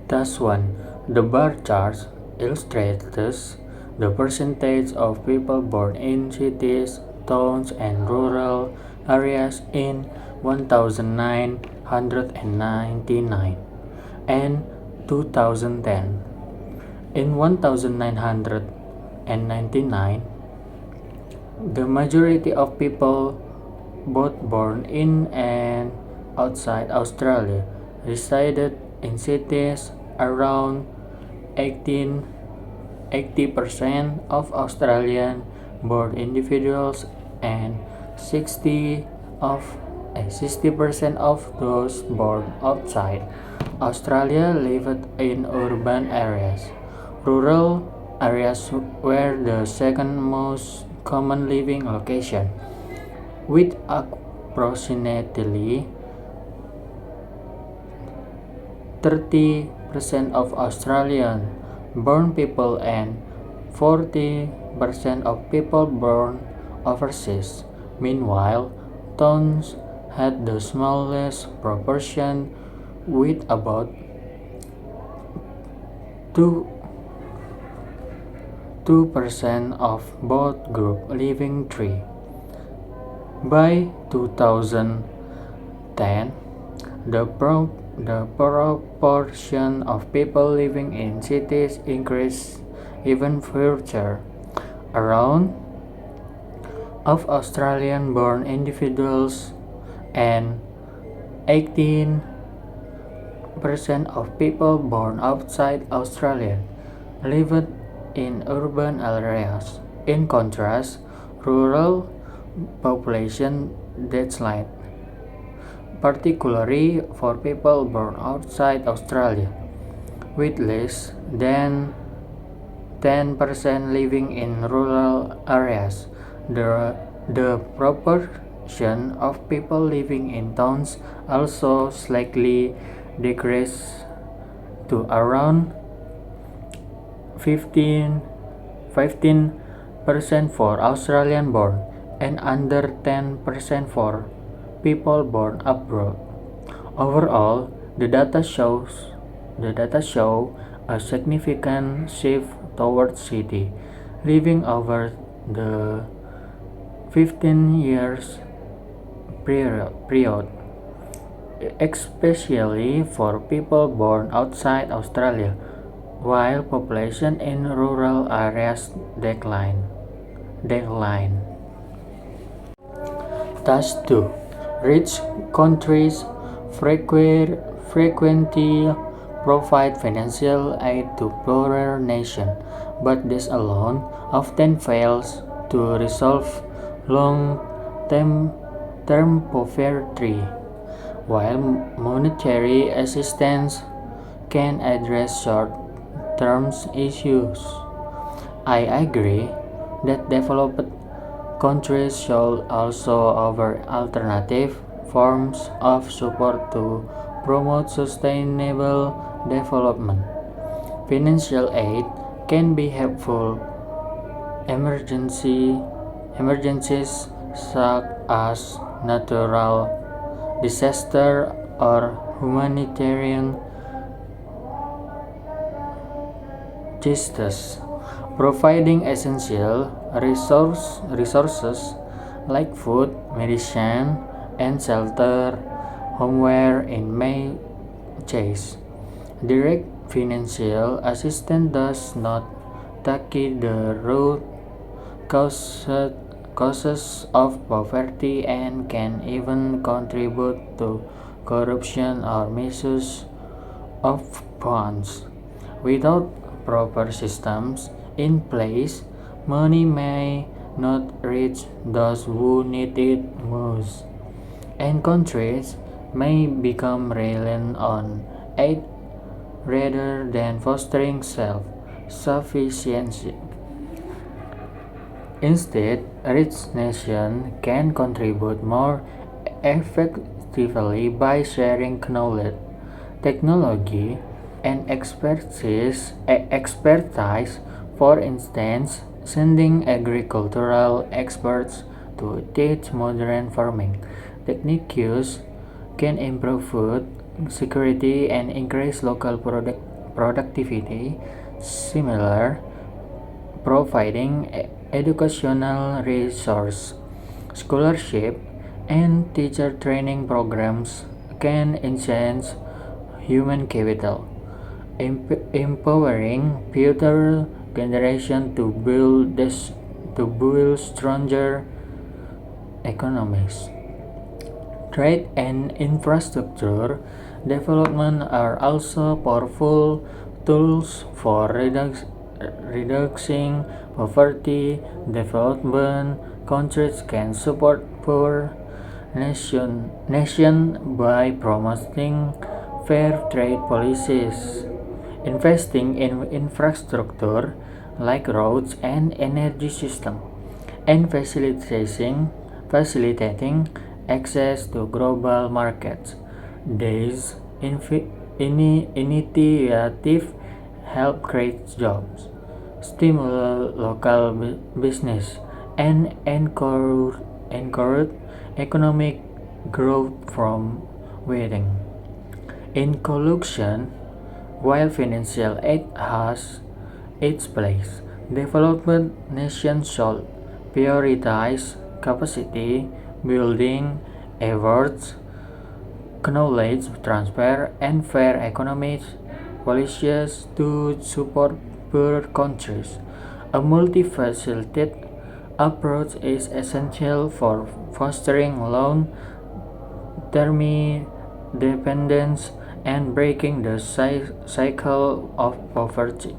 Thus, one, the bar chart illustrates the percentage of people born in cities, towns, and rural areas in 1999 and 2010. In 1999, the majority of people, both born in and outside Australia, resided in cities. Around 80% of Australian born individuals and 60% of those born outside Australia lived in urban areas. Rural areas were the second most common living location, with approximately 30% of Australian born people and 40% of people born overseas. Meanwhile, towns had the smallest proportion, with about 2% of both groups living three. By 2010, the proportion of people living in cities increased even further. Around of Australian-born individuals and 18% of people born outside Australia lived in urban areas. In contrast, rural population declined, particularly for people born outside Australia, with less than 10% living in rural areas. The proportion of people living in towns also slightly decreased to around 15% for Australian born and under 10% for people born abroad. Overall, the data show a significant shift towards city living over the 15 years period, especially for people born outside Australia, while population in rural areas decline. Thus, too, rich countries frequently provide financial aid to poorer nations, but this alone often fails to resolve long-term poverty, while monetary assistance can address short-term issues. I agree that developed countries should also offer alternative forms of support to promote sustainable development. Financial aid can be helpful. Emergencies such as natural disaster or humanitarian justice, providing essential resources like food, medicine, and shelter, homeware in many cases. Direct financial assistance does not tackle the root causes of poverty and can even contribute to corruption or misuse of funds. Without proper systems in place, money may not reach those who need it most, and countries may become reliant on aid rather than fostering self-sufficiency. Instead, rich nations can contribute more effectively by sharing knowledge, technology, and expertise. For instance, sending agricultural experts to teach modern farming techniques can improve food security and increase local productivity, similar, providing educational resource, scholarship, and teacher training programs can enhance human capital, empowering future generations to build stronger economies. Trade and infrastructure development are also powerful tools for reducing poverty. Development countries can support poor nation by promoting fair trade policies, investing in infrastructure like roads and energy system, and facilitating access to global markets. These initiatives help create jobs, stimulate local business, and encourage economic growth from within. In conclusion, while financial aid has its place, development nations should prioritize capacity building efforts, knowledge transfer, and fair economic policies to support poor countries. A multifaceted approach is essential for fostering long-term dependence and breaking the cycle of poverty.